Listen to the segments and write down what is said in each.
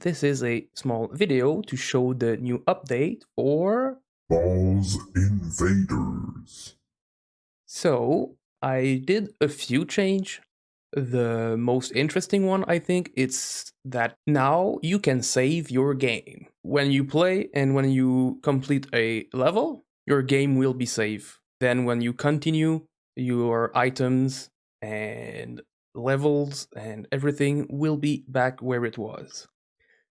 This is a small video to show the new update for Balls Invaders. So I did a few change. The most interesting one, I think, it's that now you can save your game. When you play and when you complete a level, your game will be saved. Then when you continue, your items and levels and everything will be back where it was.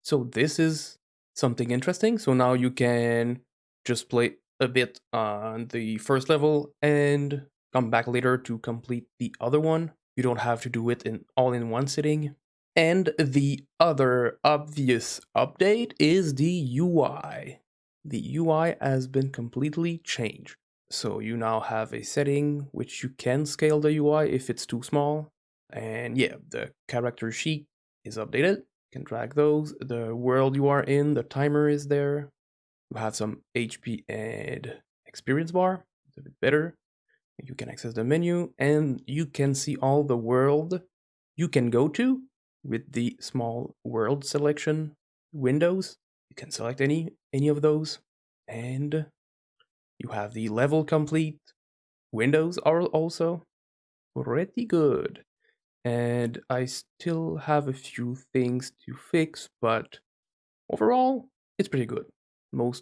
So this is something interesting. So now you can just play a bit on the first level and come back later to complete the other one. You don't have to do it in all in one sitting. And the other obvious update is the UI. The UI has been completely changed. So you now have a setting which you can scale the UI if it's too small. And yeah, the character sheet is updated. You can drag those. The world you are in, the timer is there. You have some HP and experience bar. It's a bit better. You can access the menu and you can see all the world you can go to with the small world selection windows. You can select any of those, and you have the level complete windows are also pretty good. And I still have a few things to fix, but overall, it's pretty good. The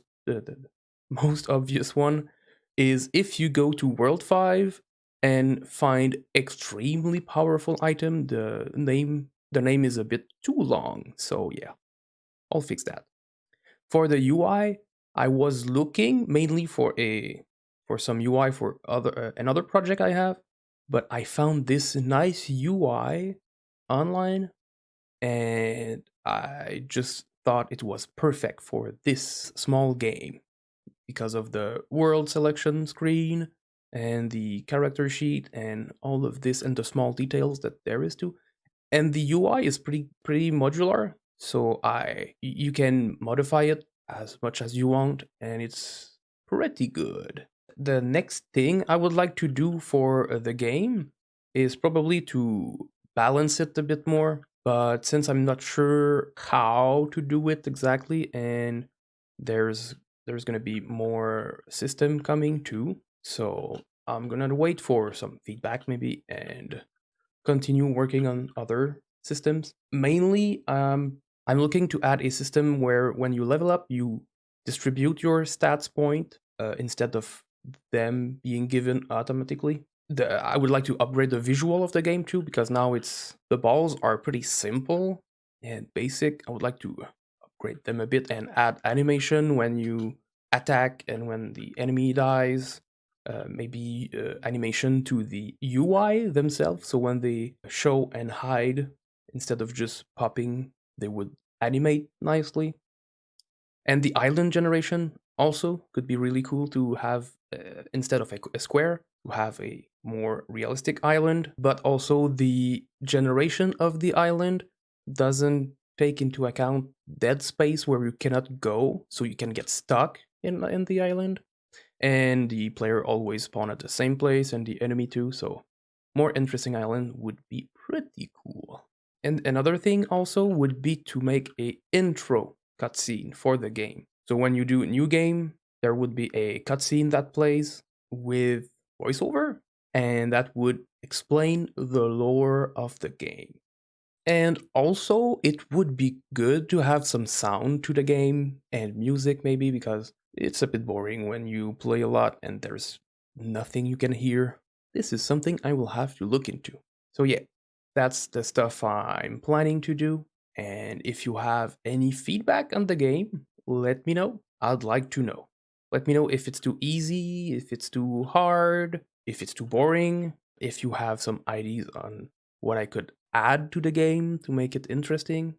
most obvious one is if you go to World 5 and find extremely powerful item, the name is a bit too long. So yeah, I'll fix that. For the UI, I was looking mainly for some UI for another project I have, but I found this nice UI online and I just thought it was perfect for this small game because of the world selection screen and the character sheet and all of this and the small details that there is too. And the UI is pretty modular, so you can modify it as much as you want and it's pretty good. The next thing I would like to do for the game is probably to balance it a bit more, but since I'm not sure how to do it exactly and there's there's going to be more system coming too, so I'm going to wait for some feedback maybe and continue working on other systems. Mainly, I'm looking to add a system where when you level up, you distribute your stats point instead of them being given automatically. I would like to upgrade the visual of the game too because now the balls are pretty simple and basic. I would like to upgrade them a bit and add animation when you attack and when the enemy dies. Maybe animation to the UI themselves. So when they show and hide, instead of just popping, they would animate nicely. And the island generation also could be really cool to have, instead of a square, to have a more realistic island. But also the generation of the island doesn't take into account dead space where you cannot go, so you can get stuck in the island and the player always spawn at the same place and the enemy too, so more interesting island would be pretty cool. And another thing also would be to make a intro cutscene for the game. So when you do a new game, there would be a cutscene that plays with voiceover, and that would explain the lore of the game. And also, it would be good to have some sound to the game and music, maybe, because it's a bit boring when you play a lot and there's nothing you can hear. This is something I will have to look into. So, yeah, that's the stuff I'm planning to do. And if you have any feedback on the game, let me know. I'd like to know. Let me know if it's too easy, if it's too hard, if it's too boring, if you have some ideas on what I could add to the game to make it interesting.